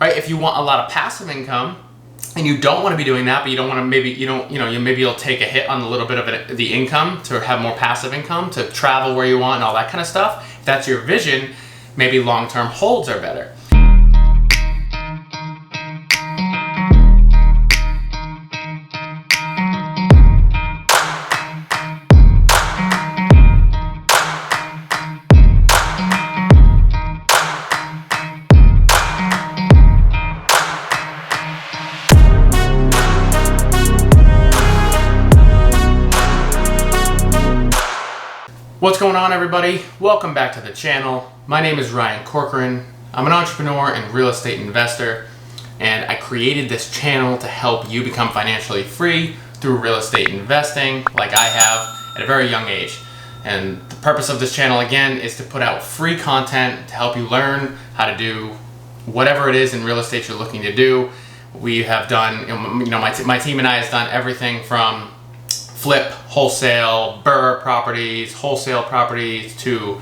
right? If you want a lot of passive income and you don't want to be doing that, but you don't want to, maybe you'll take a hit on a little bit of the income to have more passive income, to travel where you want and all that kind of stuff. If that's your vision, maybe long-term holds are better. What's going on, everybody? Welcome back to the channel. My name is Ryan Corcoran. I'm an entrepreneur and real estate investor, and I created this channel to help you become financially free through real estate investing like I have at a very young age. And the purpose of this channel, again, is to put out free content to help you learn how to do whatever it is in real estate you're looking to do. We have done, my team and I has done everything from flip, wholesale, BRRRR properties, wholesale properties to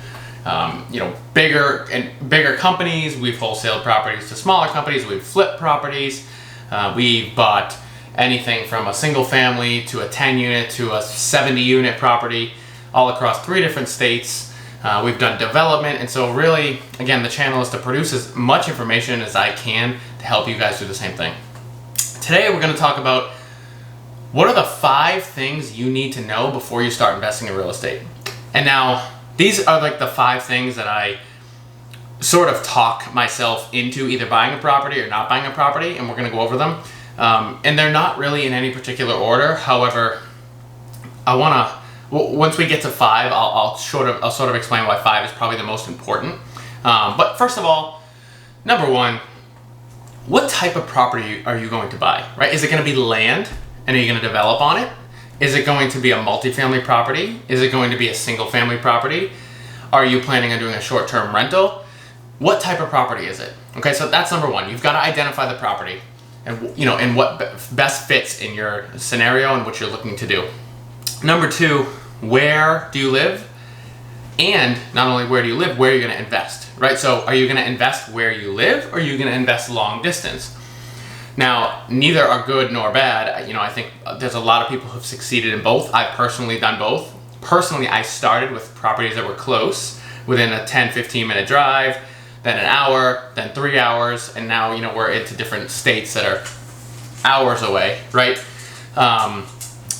bigger companies. We've wholesaled properties to smaller companies. We've flipped properties. We bought anything from a single family to a 10 unit to a 70 unit property all across 3 different states. We've done development, and so really, again, the channel is to produce as much information as I can to help you guys do the same thing. Today we're going to talk about what are the 5 things you need to know before you start investing in real estate. And now, these are like the 5 things that I sort of talk myself into either buying a property or not buying a property, and we're going to go over them. And they're not really in any particular order. However, once we get to 5, I'll sort of explain why 5 is probably the most important. But first of all, number 1, what type of property are you going to buy, right? Is it going to be land? And are you going to develop on it? Is it going to be a multifamily property? Is it going to be a single family property? Are you planning on doing a short-term rental? What type of property is it? Okay, so that's number 1. You've got to identify the property and what best fits in your scenario and what you're looking to do. Number 2, where do you live? And not only where do you live, where are you going to invest, right? So are you going to invest where you live, or are you going to invest long distance? Now, neither are good nor bad. I think there's a lot of people who've succeeded in both. I've personally done both. Personally, I started with properties that were close, within a 10-15 minute drive, then an hour, then 3 hours, and now we're into different states that are hours away, right?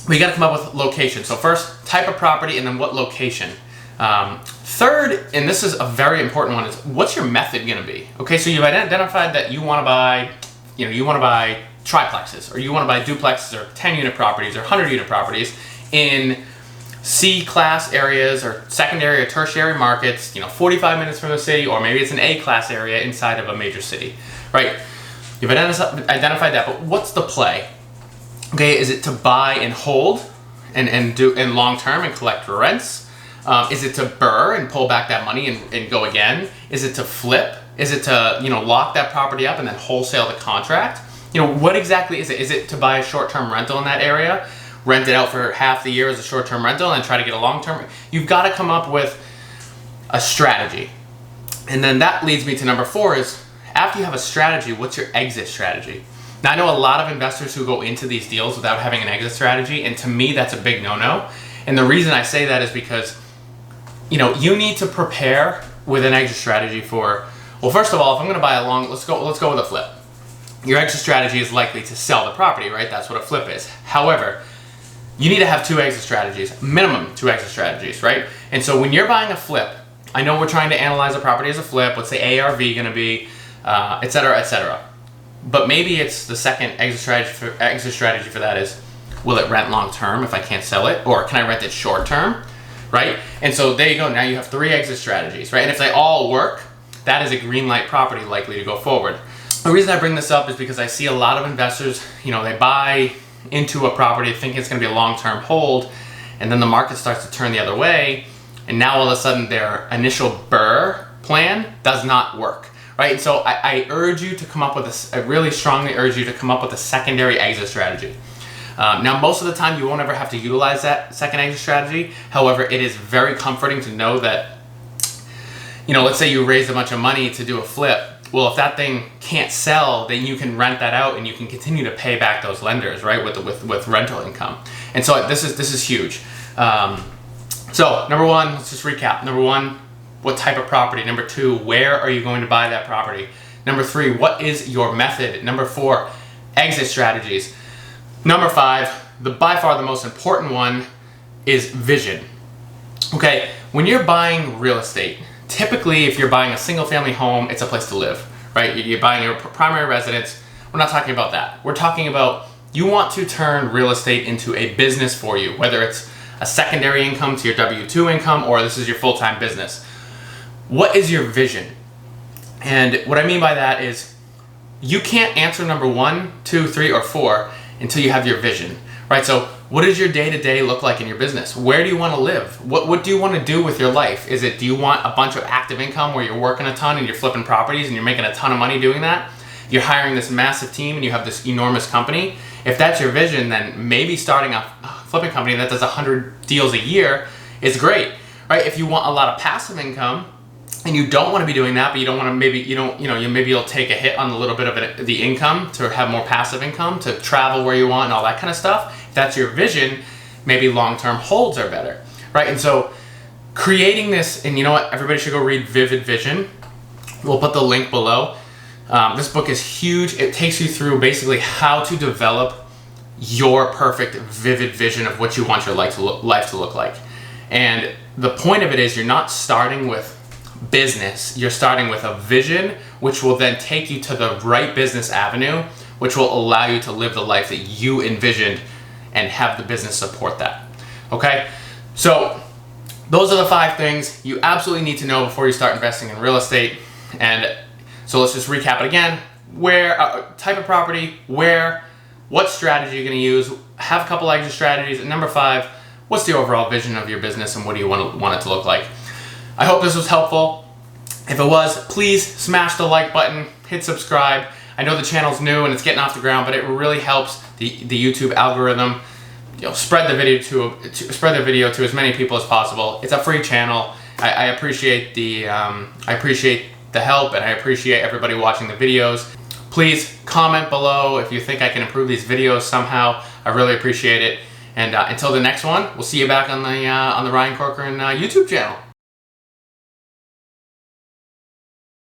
We got to come up with location. So first, type of property, and then what location. Third, and this is a very important one, is what's your method going to be? Okay, so you've identified that you want to buy triplexes, or you want to buy duplexes, or 10 unit properties, or 100 unit properties in C-class areas or secondary or tertiary markets, 45 minutes from the city, or maybe it's an A-class area inside of a major city, right? You've identified that, but what's the play? Okay, is it to buy and hold and do in long term and collect rents? Is it to BRRRR and pull back that money and go again? Is it to flip? Is it to lock that property up and then wholesale the contract? What exactly is it? Is it to buy a short-term rental in that area, rent it out for half the year as a short-term rental, and then try to get a long-term? You've got to come up with a strategy. And then that leads me to number 4 is, after you have a strategy, what's your exit strategy? Now, I know a lot of investors who go into these deals without having an exit strategy, and to me, that's a big no-no. And the reason I say that is because you need to prepare with an exit strategy for, well, first of all, if I'm going to buy a long, let's go with a flip. Your exit strategy is likely to sell the property, right? That's what a flip is. However, you need to have 2 exit strategies, minimum 2 exit strategies, right? And so when you're buying a flip, I know we're trying to analyze a property as a flip. What's the ARV going to be, et cetera, et cetera. But maybe it's the second exit strategy for that is, will it rent long term if I can't sell it, or can I rent it short term, right? And so there you go. Now you have 3 exit strategies, right? And if they all work, that is a green light property likely to go forward. The reason I bring this up is because I see a lot of investors, they buy into a property thinking it's going to be a long-term hold, and then the market starts to turn the other way, and now all of a sudden their initial BRRRR plan does not work, right? And so I urge you to come up with I really strongly urge you to come up with a secondary exit strategy. Now, most of the time you won't ever have to utilize that second exit strategy. However, it is very comforting to know that, let's say you raised a bunch of money to do a flip, Well, if that thing can't sell, then you can rent that out and you can continue to pay back those lenders, right, with rental income. And so this is huge. So number one, let's just recap. Number one, what type of property? Number two, where are you going to buy that property? Number three, what is your method? Number four, exit strategies. Number five, by far the most important one, is vision. Okay, when you're buying real estate, typically if you're buying a single family home, it's a place to live, right? You're buying your primary residence. We're not talking about that. We're talking about you want to turn real estate into a business for you, whether it's a secondary income to your W-2 income or this is your full-time business. What is your vision? And what I mean by that is you can't answer number 1, 2, 3, or 4 until you have your vision, right? So what does your day-to-day look like in your business? Where do you want to live? What do you want to do with your life? Do you want a bunch of active income where you're working a ton and you're flipping properties and you're making a ton of money doing that? You're hiring this massive team and you have this enormous company. If that's your vision, then maybe starting a flipping company that does 100 deals a year is great, right? If you want a lot of passive income and you don't want to be doing that, but you don't want to, maybe you'll take a hit on a little bit of the income to have more passive income, to travel where you want and all that kind of stuff. If that's your vision, maybe long-term holds are better, right? And so creating this, and you know what, everybody should go read Vivid Vision. We'll put the link below. This book is huge. It takes you through basically how to develop your perfect vivid vision of what you want your life to look like. And the point of it is you're not starting with business, you're starting with a vision, which will then take you to the right business avenue, which will allow you to live the life that you envisioned and have the business support that. Okay? So those are the 5 things you absolutely need to know before you start investing in real estate. And so let's just recap it again. Where, type of property, where, what strategy you're going to use, have a couple exit strategies, and number 5, what's the overall vision of your business and what do you want it to look like? I hope this was helpful. If it was, please smash the like button, hit subscribe. I know the channel's new and it's getting off the ground, but it really helps the YouTube algorithm. Spread the video to as many people as possible. It's a free channel. I appreciate the help, and I appreciate everybody watching the videos. Please comment below if you think I can improve these videos somehow. I really appreciate it. And until the next one, we'll see you back on the Ryan Corcoran YouTube channel.